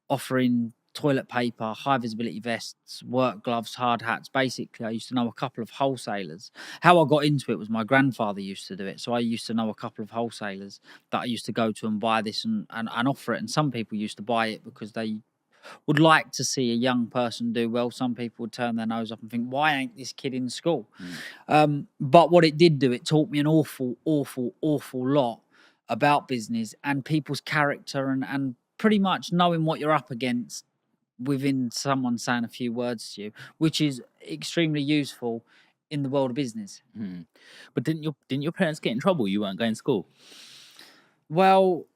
offering toilet paper, high visibility vests, work gloves, hard hats. Basically, I used to know a couple of wholesalers. How I got into it was my grandfather used to do it. So I used to know a couple of wholesalers that I used to go to and buy this and offer it. And some people used to buy it because they would like to see a young person do well. Some people would turn their nose up and think, why ain't this kid in school? But what it did do, it taught me an awful, awful, awful lot about business and people's character and pretty much knowing what you're up against within someone saying a few words to you, which is extremely useful in the world of business. But didn't your parents get in trouble? You weren't going to school. Well,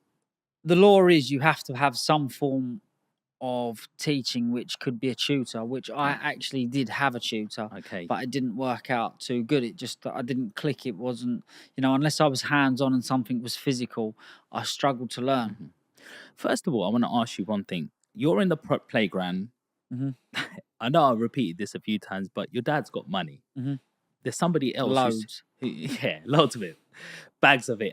the law is you have to have some form of teaching, which could be a tutor, which I actually did have a tutor, Okay. but it didn't work out too good. It just, I didn't click. It wasn't, unless I was hands-on and something was physical, I struggled to learn. First of all, I want to ask you one thing. You're in the playground. I know I repeated this a few times, but your dad's got money. There's somebody else. Loads. Yeah, loads of it. Bags of it.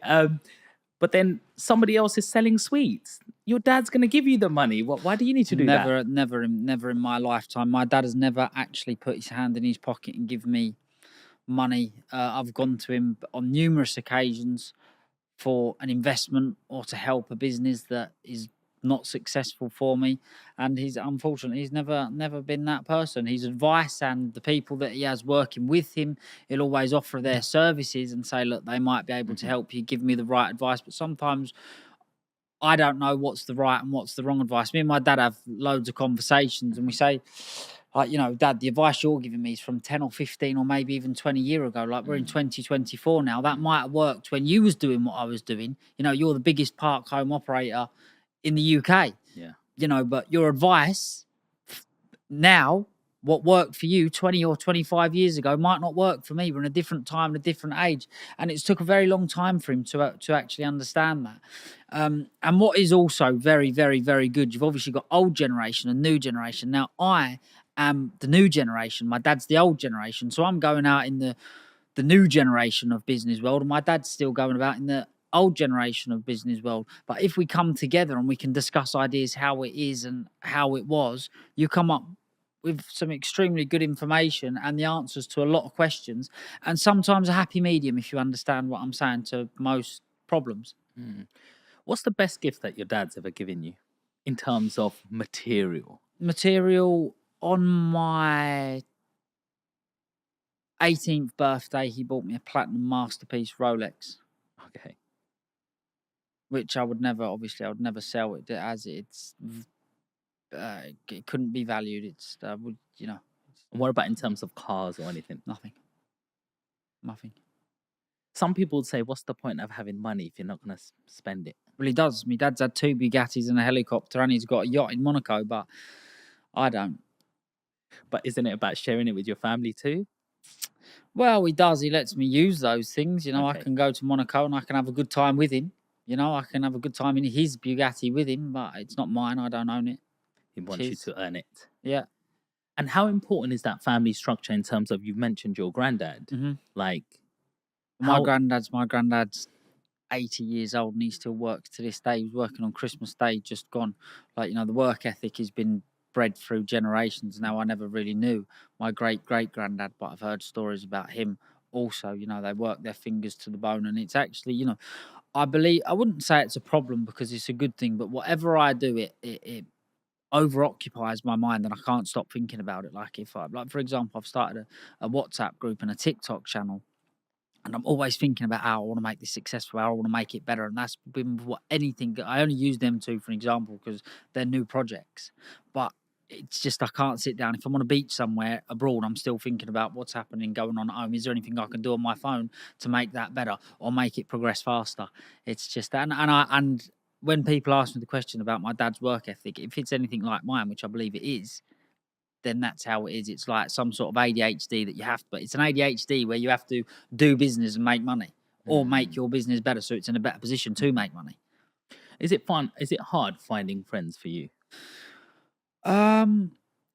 But then somebody else is selling sweets. Your dad's going to give you the money. Why do you need to do that? Never in my lifetime. My dad has never actually put his hand in his pocket and give me money. I've gone to him on numerous occasions for an investment or to help a business that is not successful for me, and he's never been that person. His advice and the people that he has working with him, he'll always offer their services and say, look, they might be able to help you, give me the right advice. But sometimes I don't know what's the right and what's the wrong advice. Me and my dad have loads of conversations and we say, like, Dad, the advice you're giving me is from 10 or 15 or maybe even 20 years ago. Like, we're in 2024 now. That might have worked when you was doing what I was doing. You're the biggest park home operator in the UK. Yeah. But your advice now, what worked for you 20 or 25 years ago might not work for me. We're in a different time and a different age. And it's took a very long time for him to actually understand that. And what is also very, very, very good, you've obviously got old generation and new generation. Now, I am the new generation. My dad's the old generation. So I'm going out in the new generation of business world, and my dad's still going about in the old generation of business world. But if we come together and we can discuss ideas, how it is and how it was, you come up with some extremely good information and the answers to a lot of questions, and sometimes a happy medium, if you understand what I'm saying, to most problems. What's the best gift that your dad's ever given you in terms of material? On my 18th birthday, he bought me a platinum masterpiece Rolex. Okay. Which I would never sell it as it's. It couldn't be valued. It's And what about in terms of cars or anything? Nothing. Some people would say, what's the point of having money if you're not going to spend it? Well, he does. My dad's had 2 Bugattis and a helicopter, and he's got a yacht in Monaco, but I don't. But isn't it about sharing it with your family too? Well, he does. He lets me use those things. Okay. I can go to Monaco and I can have a good time with him. I can have a good time in his Bugatti with him, but it's not mine. I don't own it. He wants you to earn it. Yeah. And how important is that family structure in terms of, you mentioned your granddad? Like, my granddad's 80 years old and he still works to this day. He was working on Christmas Day, just gone. Like, the work ethic has been bred through generations. Now, I never really knew my great-great-granddad, but I've heard stories about him also. They work their fingers to the bone, and it's actually, I wouldn't say it's a problem because it's a good thing, but whatever I do, it over-occupies my mind and I can't stop thinking about it. Like, for example, I've started a WhatsApp group and a TikTok channel, and I'm always thinking about how I want to make this successful, how I want to make it better. And that's been anything. I only use them two for an example because they're new projects. But it's just, I can't sit down. If I'm on a beach somewhere abroad, I'm still thinking about what's happening, going on at home. Is there anything I can do on my phone to make that better or make it progress faster? It's just, and when people ask me the question about my dad's work ethic, if it's anything like mine, which I believe it is, then that's how it is. It's like some sort of ADHD that you have to, but it's an ADHD where you have to do business and make money or make your business better so it's in a better position to make money. Is it fun? Is it hard finding friends for you?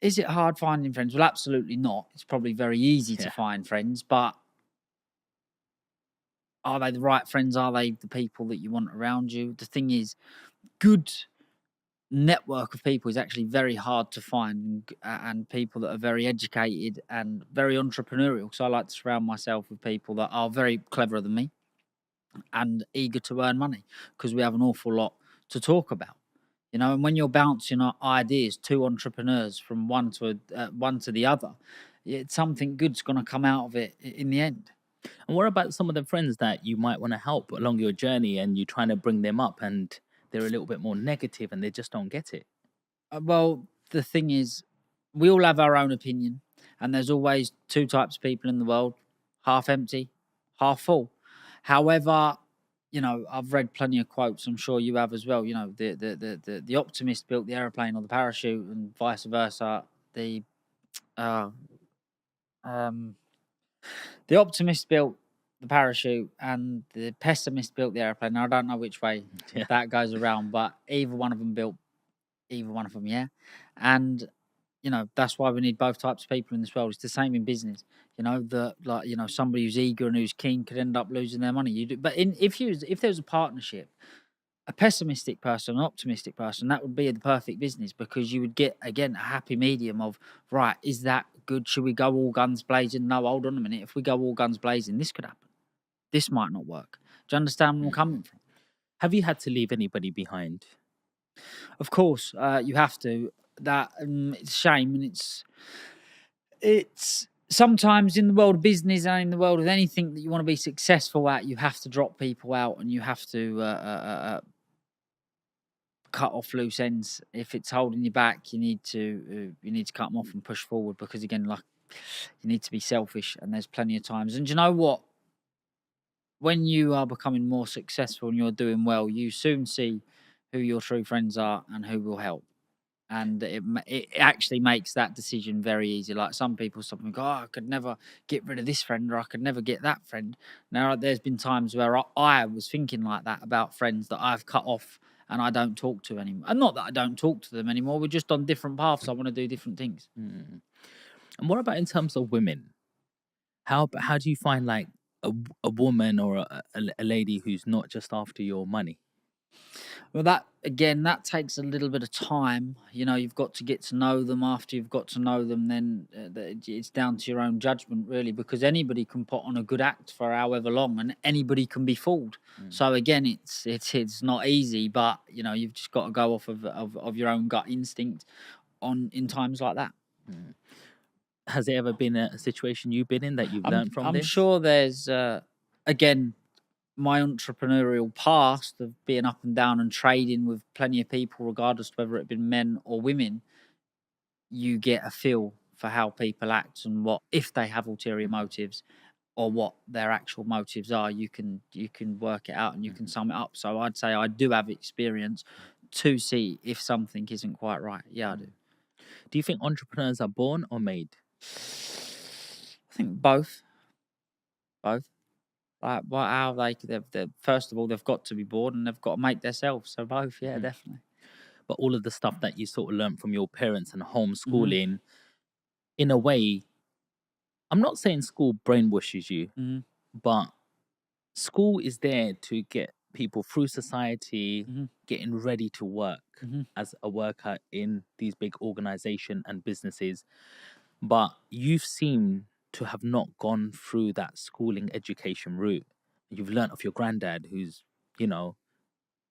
Is it hard finding friends? Well, absolutely not. It's probably very easy to find friends, but are they the right friends? Are they the people that you want around you? The thing is, good network of people is actually very hard to find, and people that are very educated and very entrepreneurial. So I like to surround myself with people that are very cleverer than me and eager to earn money, because we have an awful lot to talk about. And when you're bouncing ideas, two entrepreneurs from one to the other, something good's going to come out of it in the end. And what about some of the friends that you might want to help along your journey and you're trying to bring them up and they're a little bit more negative and they just don't get it? Well, the thing is, we all have our own opinion, and there's always two types of people in the world: half empty, half full. However, I've read plenty of quotes. I'm sure you have as well. The optimist built the aeroplane or the parachute, and vice versa. Uh, um, the optimist built the parachute, and the pessimist built the aeroplane. Now, I don't know which way that goes around, but either one of them built either one of them, yeah. And that's why we need both types of people in this world. It's the same in business. Somebody who's eager and who's keen could end up losing their money. If there was a partnership, a pessimistic person, an optimistic person, that would be the perfect business, because you would get, again, a happy medium of, right, is that good? Should we go all guns blazing? No, hold on a minute. If we go all guns blazing, this could happen. This might not work. Do you understand where I'm coming from? Have you had to leave anybody behind? Of course, you have to. That it's a shame, and it's sometimes in the world of business and in the world of anything that you want to be successful at, you have to drop people out, and you have to cut off loose ends. If it's holding you back, you need to cut them off and push forward, because again, like, you need to be selfish, and there's plenty of times. And you know what? When you are becoming more successful and you're doing well, you soon see who your true friends are and who will help. And it actually makes that decision very easy. Like, some people stop and go, "Oh, I could never get rid of this friend, or I could never get that friend." Now, there's been times where I was thinking like that about friends that I've cut off and I don't talk to anymore. And not that I don't talk to them anymore. We're just on different paths. I want to do different things. Mm. And what about in terms of women? How do you find like a woman or a lady who's not just after your money? Well, that takes a little bit of time. You've got to get to know them. After you've got to know them, then it's down to your own judgment, really, because anybody can put on a good act for however long, and anybody can be fooled. So again, it's not easy, but you've just got to go off of your own gut instinct in times like that. Has there ever been a situation you've been in that you've learned from this? I'm sure there's again, my entrepreneurial past of being up and down and trading with plenty of people, regardless of whether it been men or women, you get a feel for how people act, and what, if they have ulterior motives, or what their actual motives are. You can work it out, and you can sum it up. So I'd say I do have experience to see if something isn't quite right. Yeah, I do. Do you think entrepreneurs are born or made? I think both. Like, how they've first of all, they've got to be born, and they've got to make themselves. So both, yeah, definitely. But all of the stuff that you sort of learned from your parents and homeschooling, in a way, I'm not saying school brainwashes you, but school is there to get people through society, getting ready to work as a worker in these big organizations and businesses. But you've seemed to have not gone through that schooling education route. You've learnt of your granddad, who's,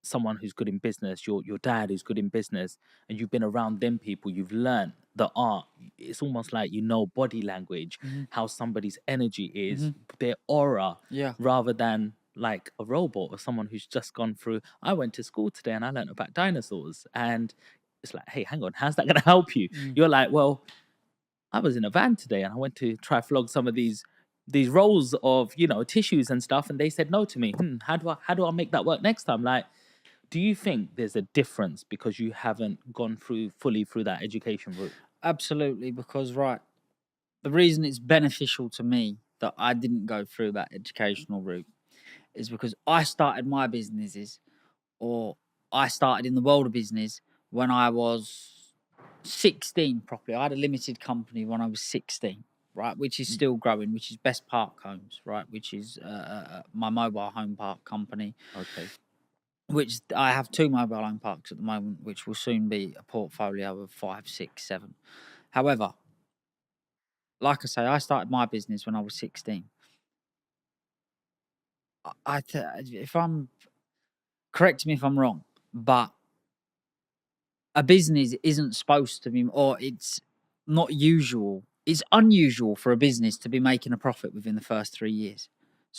someone who's good in business, your dad who's good in business, and you've been around them people, you've learned the art. It's almost like body language, how somebody's energy is, their aura, rather than like a robot or someone who's just gone through, I went to school today and I learned about dinosaurs. And it's like, hey, hang on, how's that gonna help you? You're like, well, I was in a van today and I went to try flog some of these rolls of tissues and stuff, and they said no to me. How do I make that work next time? Like, do you think there's a difference because you haven't gone fully through that education route? Absolutely, because the reason it's beneficial to me that I didn't go through that educational route is because I started my businesses, or I started in the world of business when I was 16 properly. I had a limited company when I was 16, right, which is still growing, which is Best Park Homes, right, which is my mobile home park company. Okay. which I have 2 mobile home parks at the moment, which will soon be a portfolio of 5, 6, 7. However, like I say, I started my business when I was 16. If I'm correct me if I'm wrong, but a business isn't supposed to be, or it's not usual. It's unusual for a business to be making a profit within the first 3 years.